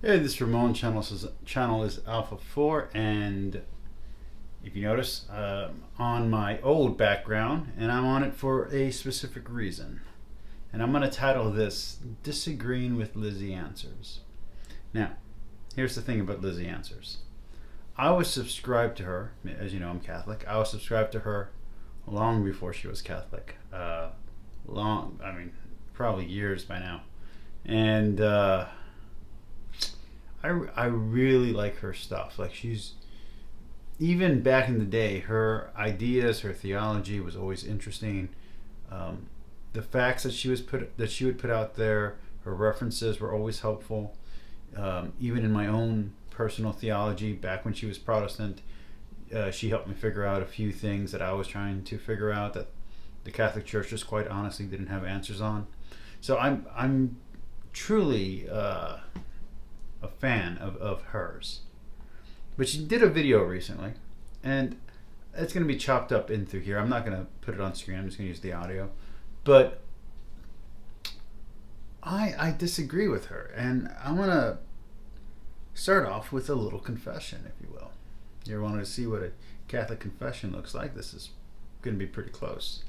Hey, this channel is Alpha 4, and if you notice, on my old background, and I'm on it for a specific reason. And I'm going to title this Disagreeing with Lizzie Answers. Now, here's the thing about Lizzie Answers. I was subscribed to her, as you know, I'm Catholic. I was subscribed to her long before she was Catholic. Probably years by now. And I really like her stuff. Like, she's, even back in the day, her ideas, her theology was always interesting. The facts that she would put out there, her references were always helpful. Even in my own personal theology, back when she was Protestant, she helped me figure out a few things that I was trying to figure out that the Catholic Church just quite honestly didn't have answers on. So I'm truly a fan of hers. But she did a video recently, and it's going to be chopped up in through here. I'm not going to put it on screen. I'm just going to use the audio. But I disagree with her, and I want to start off with a little confession, if you will. You ever wanted to see what a Catholic confession looks like? This is going to be pretty close.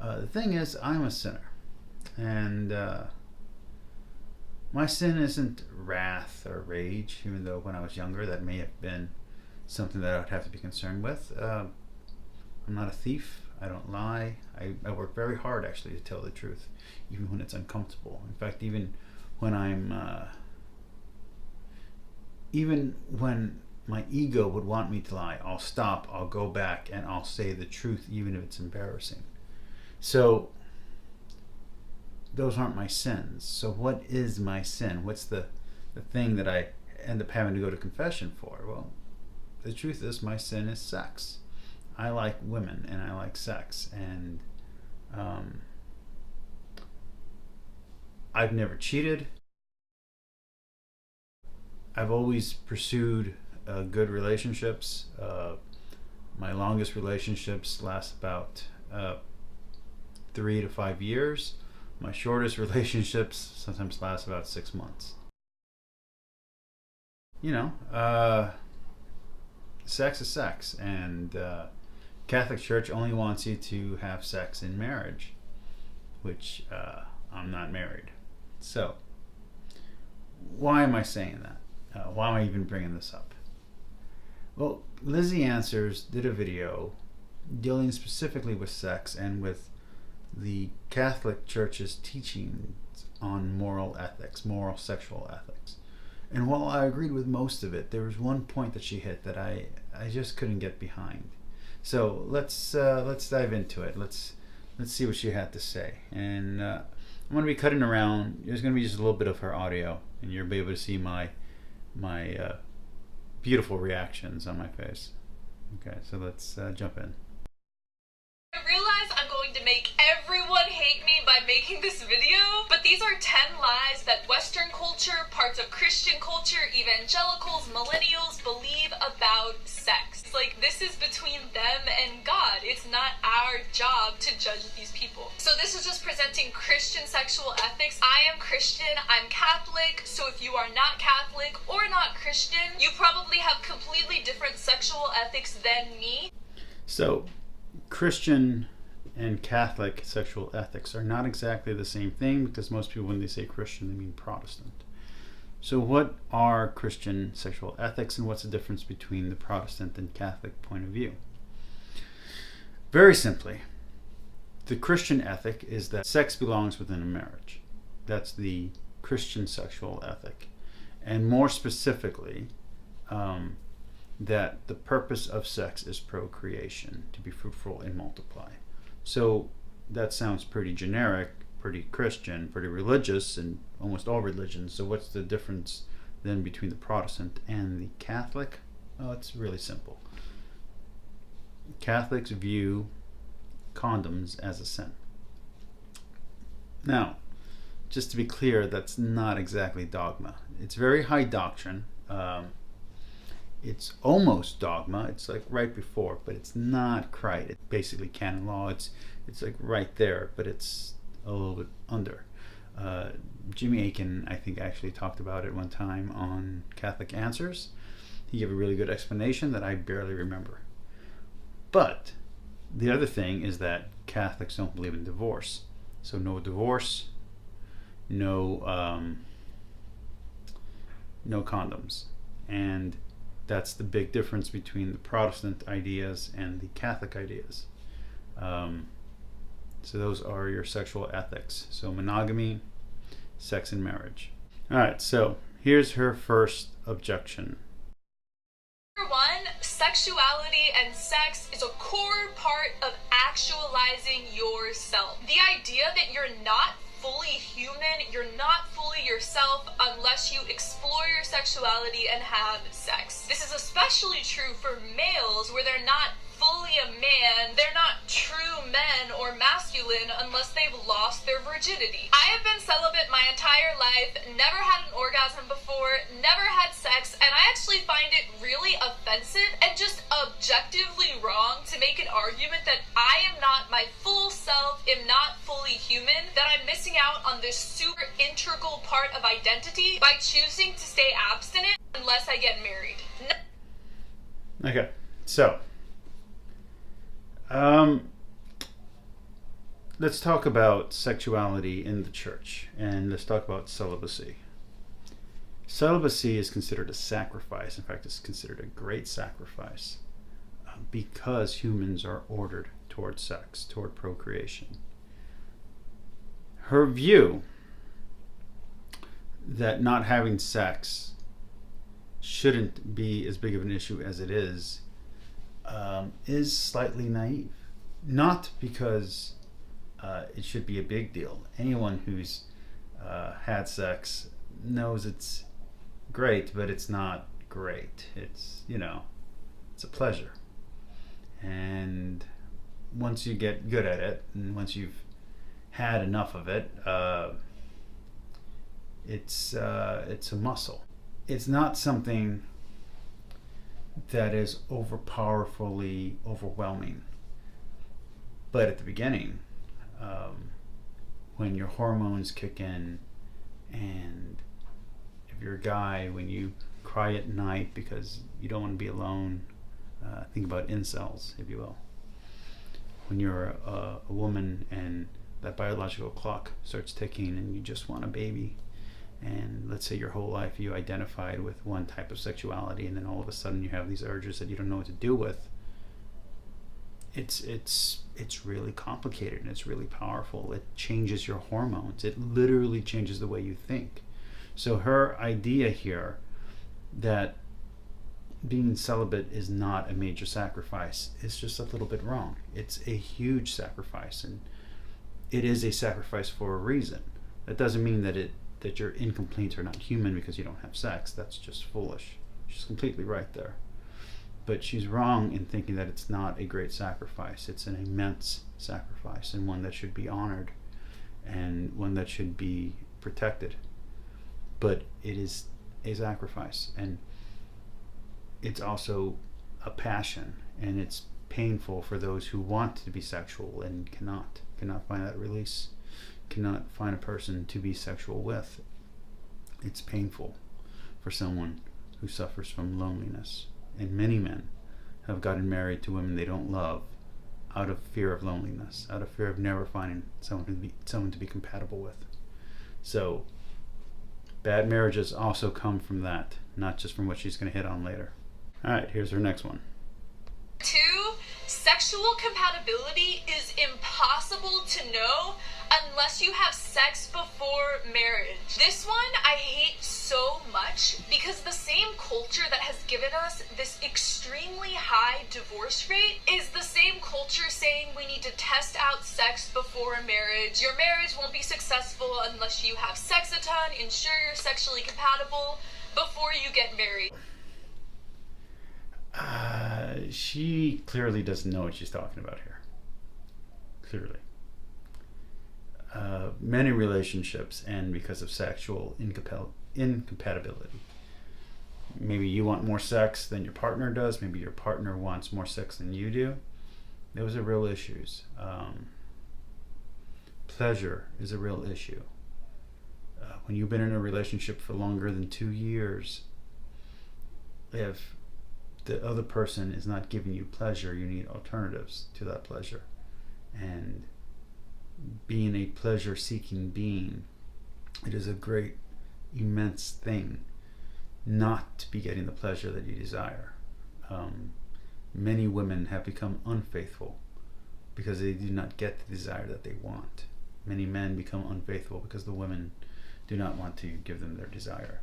The thing is, I'm a sinner, and my sin isn't wrath or rage, even though when I was younger that may have been something that I would have to be concerned with. I'm not a thief. I don't lie. I work very hard, actually, to tell the truth, even when it's uncomfortable. In fact, even when my ego would want me to lie, I'll stop, I'll go back, and I'll say the truth, even if it's embarrassing. So those aren't my sins. So what is my sin? What's the thing that I end up having to go to confession for? Well, the truth is, my sin is sex. I like women and I like sex, and I've never cheated. I've always pursued good relationships. My longest relationships last about 3 to 5 years. My shortest relationships sometimes last about 6 months. You know, sex is sex, and Catholic Church only wants you to have sex in marriage, which I'm not married. So, why am I saying that? Why am I even bringing this up? Well, Lizzie Answers did a video dealing specifically with sex and with the Catholic Church's teachings on moral ethics, moral sexual ethics. And while I agreed with most of it, there was one point that she hit that I just couldn't get behind. So let's dive into it. Let's see what she had to say. And I'm going to be cutting around. There's going to be just a little bit of her audio, and you'll be able to see my beautiful reactions on my face. Okay, so let's jump in. I realize I'm going to make everyone hate me by making this video, but these are 10 lies that Western culture, parts of Christian culture, evangelicals, millennials believe about sex. It's like, this is between them and God. It's not our job to judge these people. So this is just presenting Christian sexual ethics. I am Christian, I'm Catholic, so if you are not Catholic or not Christian, you probably have completely different sexual ethics than me. So, Christian and Catholic sexual ethics are not exactly the same thing, because most people, when they say Christian, they mean Protestant. So what are Christian sexual ethics, and what's the difference between the Protestant and Catholic point of view? Very simply, the Christian ethic is that sex belongs within a marriage. That's the Christian sexual ethic. And more specifically, that the purpose of sex is procreation, to be fruitful and multiply. So that sounds pretty generic, pretty Christian, pretty religious in almost all religions. So what's the difference then between the Protestant and the Catholic? Oh, it's really simple. Catholics view condoms as a sin. Now, just to be clear, that's not exactly dogma. It's very high doctrine. It's almost dogma. It's like right before, but it's not quite. It's basically canon law. It's like right there, but it's a little bit under. Jimmy Akin, I think, actually talked about it one time on Catholic Answers. He gave a really good explanation that I barely remember. But the other thing is that Catholics don't believe in divorce. So no divorce, no condoms. And that's the big difference between the Protestant ideas and the Catholic ideas. So those are your sexual ethics. So monogamy, sex and marriage. All right, so here's her first objection. Number one, sexuality and sex is a core part of actualizing yourself. The idea that you're not fully human, you're not fully yourself unless you explore your sexuality and have sex. This is especially true for males, where they're not fully a man, they're not true men or masculine unless they've lost their virginity. I have been celibate my entire life, never had an orgasm before, never had sex, and I actually find it really offensive and just objectively wrong to make an argument that I am not my full self, am not fully human, that I'm missing out on this super integral part of identity by choosing to stay abstinent unless I get married. Okay, so let's talk about sexuality in the church, and let's talk about celibacy. Celibacy is considered a sacrifice. In fact, it's considered a great sacrifice because humans are ordered toward sex, toward procreation. Her view that not having sex shouldn't be as big of an issue as it is slightly naive. Not because it should be a big deal. Anyone who's had sex knows it's great, but it's not great. It's, it's a pleasure. And once you get good at it, and once you've had enough of it, it's a muscle. It's not something that is overpowerfully overwhelming. But at the beginning, when your hormones kick in, and if you're a guy, when you cry at night because you don't want to be alone, think about incels, if you will. When you're a woman and that biological clock starts ticking and you just want a baby, and let's say your whole life you identified with one type of sexuality, and then all of a sudden you have these urges that you don't know what to do with, it's really complicated and it's really powerful. It changes your hormones. It literally changes the way you think. So her idea here that being celibate is not a major sacrifice is just a little bit wrong. It's a huge sacrifice, and it is a sacrifice for a reason. That doesn't mean that you're incomplete or not human because you don't have sex. That's just foolish. She's completely right there. But she's wrong in thinking that it's not a great sacrifice. It's an immense sacrifice, and one that should be honored and one that should be protected. But it is a sacrifice, and it's also a passion, and it's painful for those who want to be sexual and cannot find that release, cannot find a person to be sexual with. It's painful for someone who suffers from loneliness. And many men have gotten married to women they don't love out of fear of loneliness, out of fear of never finding someone to be compatible with. So bad marriages also come from that, not just from what she's going to hit on later. All right, here's her next one. 2, sexual compatibility is impossible to know unless you have sex before marriage. This one I hate so much because the same culture that has given us this extremely high divorce rate is the same culture saying we need to test out sex before marriage. Your marriage won't be successful unless you have sex a ton, ensure you're sexually compatible before you get married. She clearly doesn't know what she's talking about here. Clearly. Many relationships end because of sexual incompatibility. Maybe you want more sex than your partner does. Maybe your partner wants more sex than you do. Those are real issues. Pleasure is a real issue. when you've been in a relationship for longer than 2 years, if the other person is not giving you pleasure, you need alternatives to that pleasure. And being a pleasure-seeking being, it is a great, immense thing not to be getting the pleasure that you desire. Many women have become unfaithful because they do not get the desire that they want. Many men become unfaithful because the women do not want to give them their desire.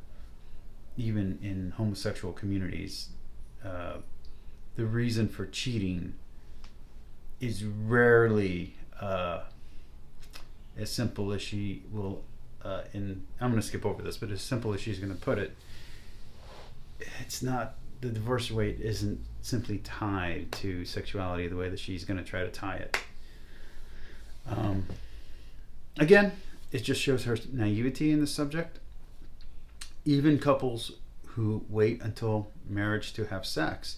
Even in homosexual communities, the reason for cheating is rarely as simple as she will, I'm going to skip over this, but as simple as she's going to put it, it's not, the divorce rate isn't simply tied to sexuality the way that she's going to try to tie it. Again, it just shows her naivety in the subject. Even couples who wait until marriage to have sex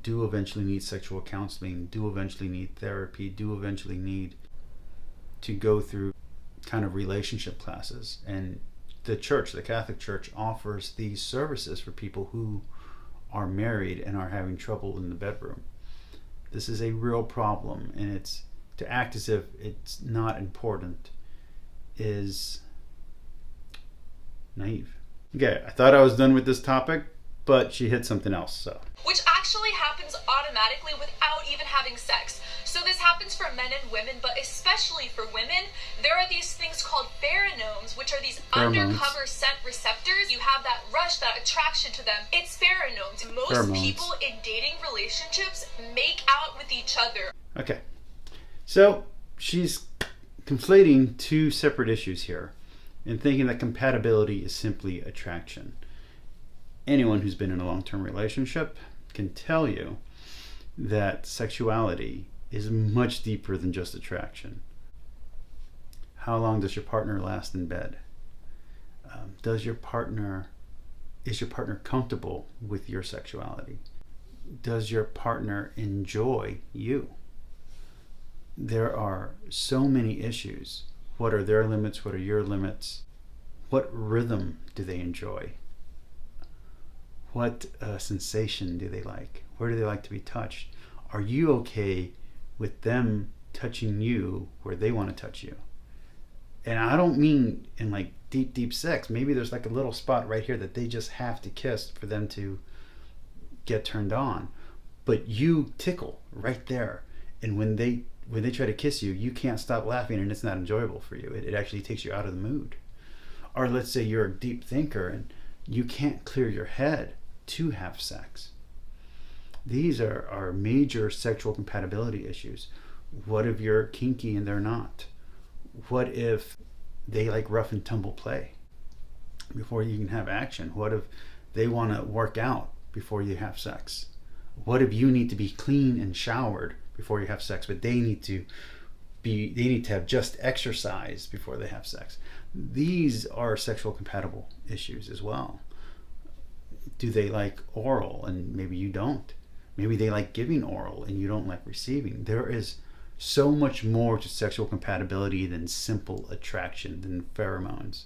do eventually need sexual counseling, do eventually need therapy, do eventually need to go through kind of relationship classes. And the church, the Catholic Church, offers these services for people who are married and are having trouble in the bedroom. This is a real problem, and it's to act as if it's not important is naive. Okay, I thought I was done with this topic, but she hit something else. So, which actually happens automatically without even having sex. So this happens for men and women, but especially for women, there are these things called pheromones, which are these undercover scent receptors. You have that rush, that attraction to them. It's pheromones. Most people in dating relationships make out with each other. Okay, so she's conflating two separate issues here and thinking that compatibility is simply attraction. Anyone who's been in a long-term relationship can tell you that sexuality is much deeper than just attraction. How long does your partner last in bed? Is your partner comfortable with your sexuality? Does your partner enjoy you? There are so many issues. What are their limits? What are your limits? What rhythm do they enjoy? What sensation do they like? Where do they like to be touched? Are you okay with them touching you where they want to touch you? And I don't mean in like deep, deep sex. Maybe there's like a little spot right here that they just have to kiss for them to get turned on. But you tickle right there. And when they try to kiss you, you can't stop laughing and it's not enjoyable for you. It actually takes you out of the mood. Or let's say you're a deep thinker and you can't clear your head to have sex. These are major sexual compatibility issues. What if you're kinky and they're not? What if they like rough and tumble play before you can have action? What if they want to work out before you have sex? What if you need to be clean and showered before you have sex, but they need to have just exercise before they have sex? These are sexual compatible issues as well. Do they like oral and maybe you don't? Maybe they like giving oral and you don't like receiving. There is so much more to sexual compatibility than simple attraction, than pheromones.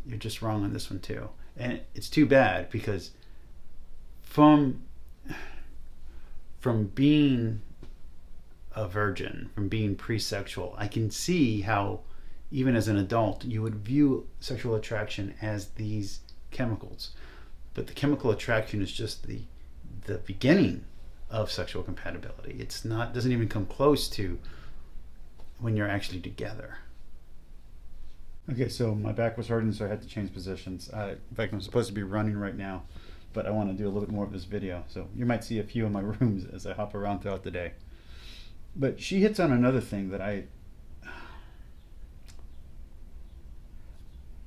You're just wrong on this one too. And it's too bad because from being a virgin, from being pre-sexual, I can see how even as an adult you would view sexual attraction as these chemicals. But the chemical attraction is just the beginning of sexual compatibility. It's not, doesn't even come close to when you're actually together. Okay, so my back was hurting, so I had to change positions. In fact, I'm supposed to be running right now, but I want to do a little bit more of this video. So you might see a few of my rooms as I hop around throughout the day. But she hits on another thing that I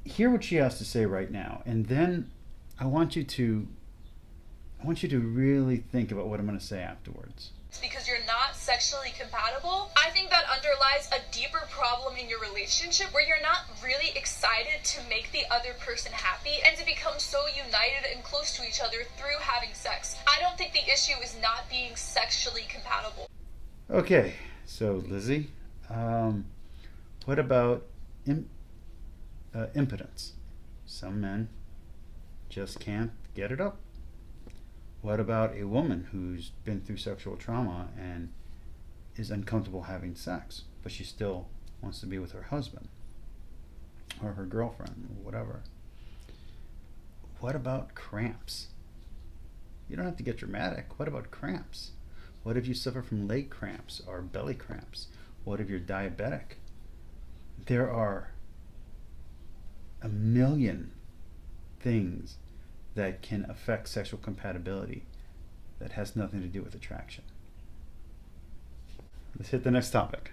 hear what she has to say right now, and then I want you to really think about what I'm going to say afterwards. It's because you're not sexually compatible. I think that underlies a deeper problem in your relationship where you're not really excited to make the other person happy and to become so united and close to each other through having sex. I don't think the issue is not being sexually compatible. Okay, so Lizzie, what about impotence. Some men just can't get it up. What about a woman who's been through sexual trauma and is uncomfortable having sex, but she still wants to be with her husband or her girlfriend or whatever? What about cramps? You don't have to get dramatic. What about cramps? What if you suffer from leg cramps or belly cramps? What if you're diabetic? There are a million things that can affect sexual compatibility that has nothing to do with attraction. Let's hit the next topic.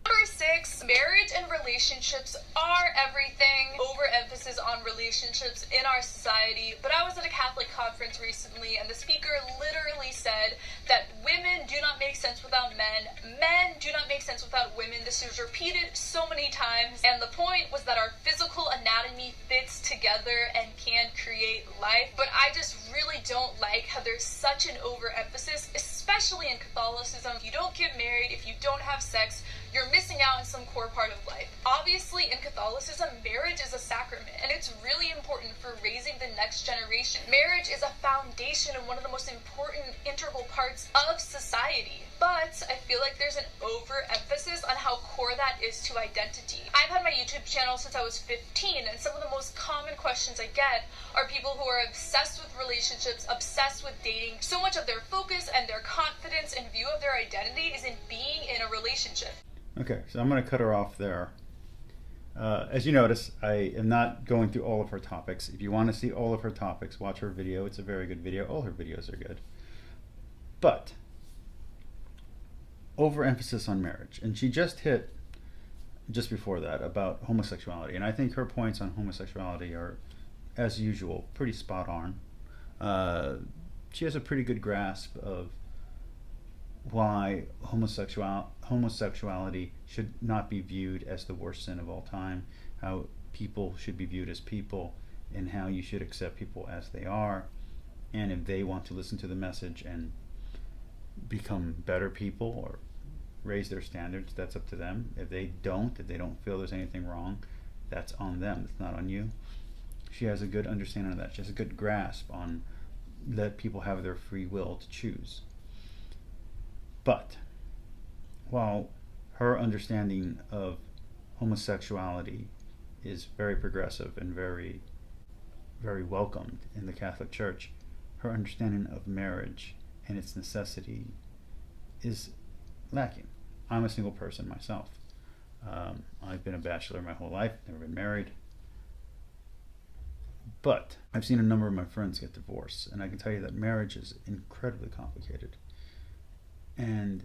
Number 6, marriage and relationships are everything. Overemphasis on relationships in our society. But I was at a Catholic conference recently, and the speaker literally said that women do not make sense without men. Men do not make sense without women. This is repeated so many times, and the point was that our physical anatomy fits together and can create life. But I just really don't like how there's such an overemphasis, especially in Catholicism. If you don't get married, if you don't have sex, you're missing out on some core part of life. Obviously, in Catholicism, marriage is a sacrament, and it's really important for raising the next generation. Marriage is a foundation and one of the most important integral parts of society. But I feel like there's an overemphasis on how core that is to identity. I've had my YouTube channel since I was 15, and some of the most common questions I get are people who are obsessed with relationships, obsessed with dating. So much of their focus and their confidence and view of their identity is in being in a relationship. Okay, so I'm going to cut her off there. As you notice, I am not going through all of her topics. If you want to see all of her topics, watch her video. It's a very good video. All her videos are good. But overemphasis on marriage. And she just hit, just before that, about homosexuality. And I think her points on homosexuality are, as usual, pretty spot on. She has a pretty good grasp of why homosexuality should not be viewed as the worst sin of all time, how people should be viewed as people, and how you should accept people as they are. And if they want to listen to the message and become better people or raise their standards, that's up to them. If they don't feel there's anything wrong, that's on them. It's not on you. She has a good understanding of that. She has a good grasp on let people have their free will to choose. But while her understanding of homosexuality is very progressive and very, very welcomed in the Catholic Church, her understanding of marriage and its necessity is lacking. I'm a single person myself. I've been a bachelor my whole life, never been married. But I've seen a number of my friends get divorced, and I can tell you that marriage is incredibly complicated. And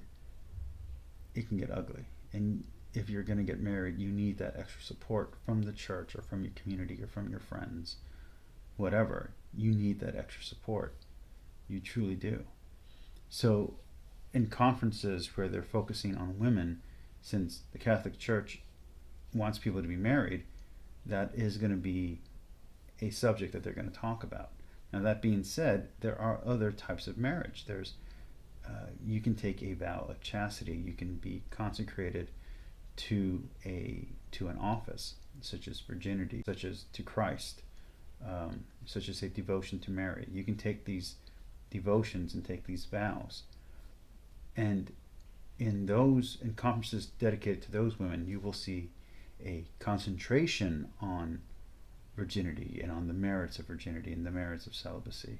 it can get ugly. And if you're going to get married, you need that extra support from the church or from your community or from your friends, whatever. You need that extra support. You truly do. So in conferences where they're focusing on women, since the Catholic Church wants people to be married, that is going to be a subject that they're going to talk about. Now, that being said, there are other types of marriage. You can take a vow of chastity. You can be consecrated to an office, such as virginity, such as to Christ, such as a devotion to Mary. You can take these devotions and take these vows, and in conferences dedicated to those women, you will see a concentration on virginity and on the merits of virginity and the merits of celibacy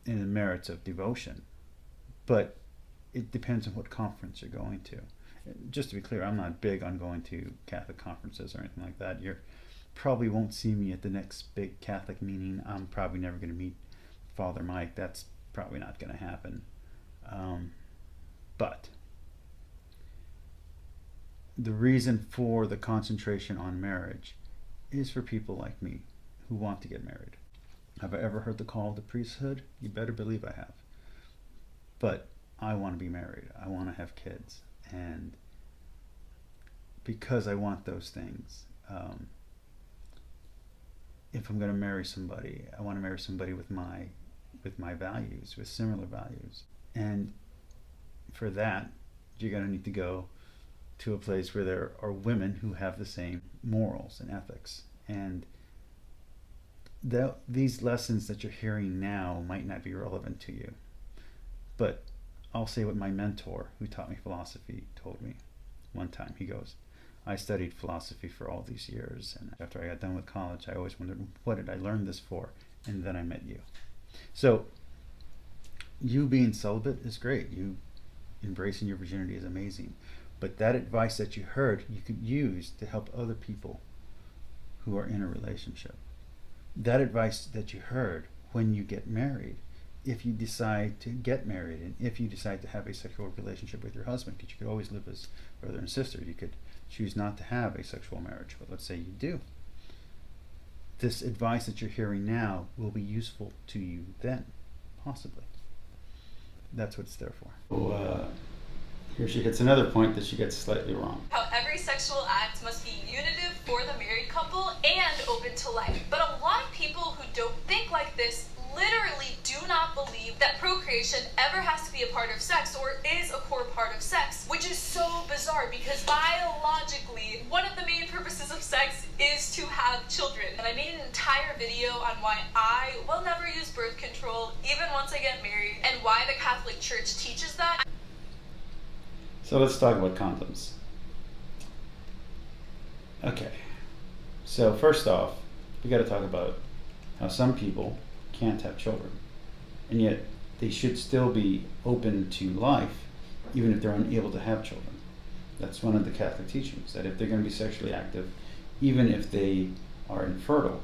and the merits of devotion. But it depends on what conference you're going to. Just to be clear, I'm not big on going to Catholic conferences or anything like that. You probably won't see me at the next big Catholic meeting. I'm probably never going to meet Father Mike. That's probably not going to happen. But the reason for the concentration on marriage is for people like me who want to get married. Have I ever heard the call of the priesthood? You better believe I have. But I want to be married. I want to have kids. And because I want those things, if I'm going to marry somebody, I want to marry somebody with my values, with similar values. And for that, you're going to need to go to a place where there are women who have the same morals and ethics. And these lessons that you're hearing now might not be relevant to you. But I'll say what my mentor, who taught me philosophy, told me one time. He goes, I studied philosophy for all these years, and after I got done with college, I always wondered, what did I learn this for? And then I met you. So you being celibate is great. You embracing your virginity is amazing. But that advice that you heard, you could use to help other people who are in a relationship. That advice that you heard when you get married, if you decide to get married and if you decide to have a sexual relationship with your husband, because you could always live as brother and sister, you could choose not to have a sexual marriage, but let's say you do. This advice that you're hearing now will be useful to you then, possibly. That's what it's there for. Here she hits another point that she gets slightly wrong. How every sexual act must be unitive for the married couple and open to life. But a lot of people who don't think like this literally do not believe that procreation ever has to be a part of sex or is a core part of sex, which is so bizarre because biologically, one of the main purposes of sex is to have children. And I made an entire video on why I will never use birth control even once I get married and why the Catholic Church teaches that. So let's talk about condoms. Okay, so first off, we got to talk about how some people can't have children, and yet they should still be open to life even if they're unable to have children. That's one of the Catholic teachings, that if they're going to be sexually active, even if they are infertile,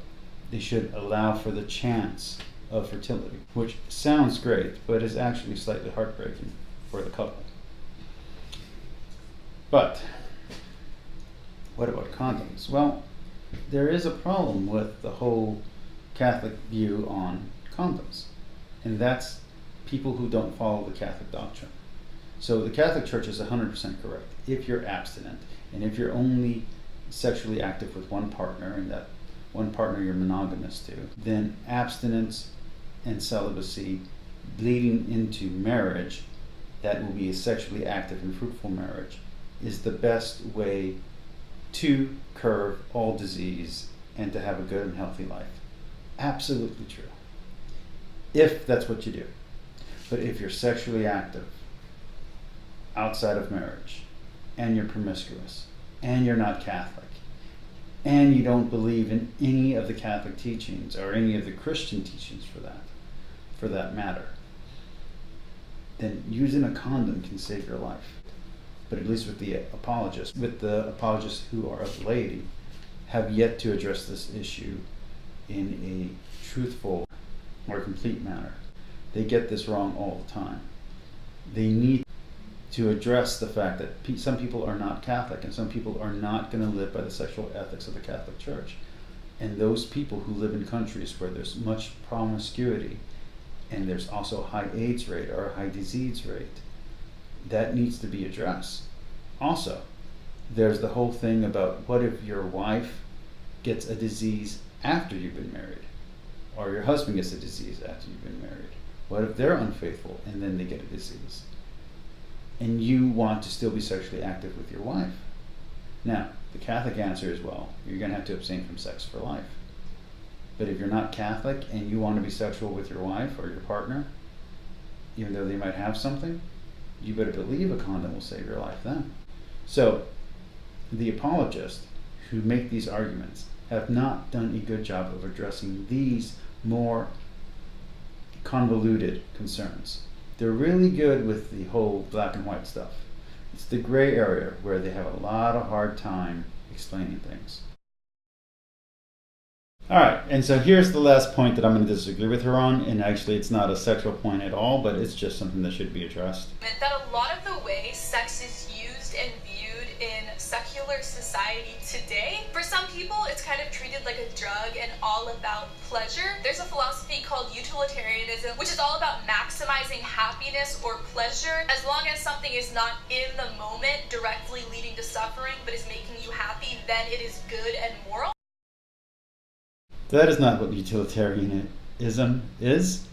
they should allow for the chance of fertility, which sounds great, but is actually slightly heartbreaking for the couple. But what about condoms? Well, there is a problem with the whole Catholic view on condoms, and that's people who don't follow the Catholic doctrine. So the Catholic Church is 100% correct. If you're abstinent, and if you're only sexually active with one partner, and that one partner you're monogamous to, then abstinence and celibacy leading into marriage, that will be a sexually active and fruitful marriage, is the best way to curb all disease and to have a good and healthy life. Absolutely true. If that's what you do. But if you're sexually active outside of marriage, and you're promiscuous, and you're not Catholic, and you don't believe in any of the Catholic teachings or any of the Christian teachings for that matter, then using a condom can save your life. But at least with the apologists who are of the laity, have yet to address this issue in a truthful or complete manner. They get this wrong all the time. They need to address the fact that some people are not Catholic and some people are not going to live by the sexual ethics of the Catholic Church. And those people who live in countries where there's much promiscuity and there's also a high AIDS rate or a high disease rate, that needs to be addressed. Also, there's the whole thing about what if your wife gets a disease after you've been married, or your husband gets a disease after you've been married. What if they're unfaithful and then they get a disease? And you want to still be sexually active with your wife. Now, the Catholic answer is, well, you're going to have to abstain from sex for life. But if you're not Catholic and you want to be sexual with your wife or your partner, even though they might have something, you better believe a condom will save your life then. So, the apologists who make these arguments have not done a good job of addressing these more convoluted concerns. They're really good with the whole black and white stuff. It's the gray area where they have a lot of hard time explaining things. Alright, and so here's the last point that I'm going to disagree with her on, and actually it's not a sexual point at all, but it's just something that should be addressed. That a lot of the way sex is used and viewed in secular society today, for some people it's kind of treated like a drug and all about pleasure. There's a philosophy called utilitarianism, which is all about maximizing happiness or pleasure as long as something is not in the moment directly leading to suffering but is making you happy, then it is good and moral. That is not what utilitarianism is.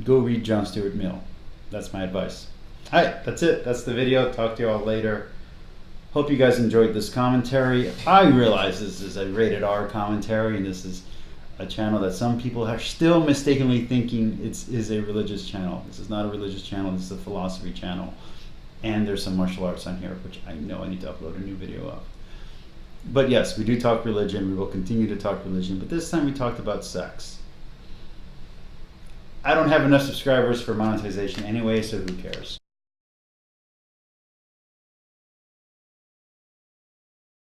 Go read John Stuart Mill. That's my advice. Alright, that's it. That's the video. Talk to you all later. Hope you guys enjoyed this commentary. I realize this is a rated R commentary, and this is a channel that some people are still mistakenly thinking is a religious channel. This is not a religious channel. This is a philosophy channel. And there's some martial arts on here, which I know I need to upload a new video of. But yes, we do talk religion. We will continue to talk religion. But this time we talked about sex. I don't have enough subscribers for monetization anyway, so who cares?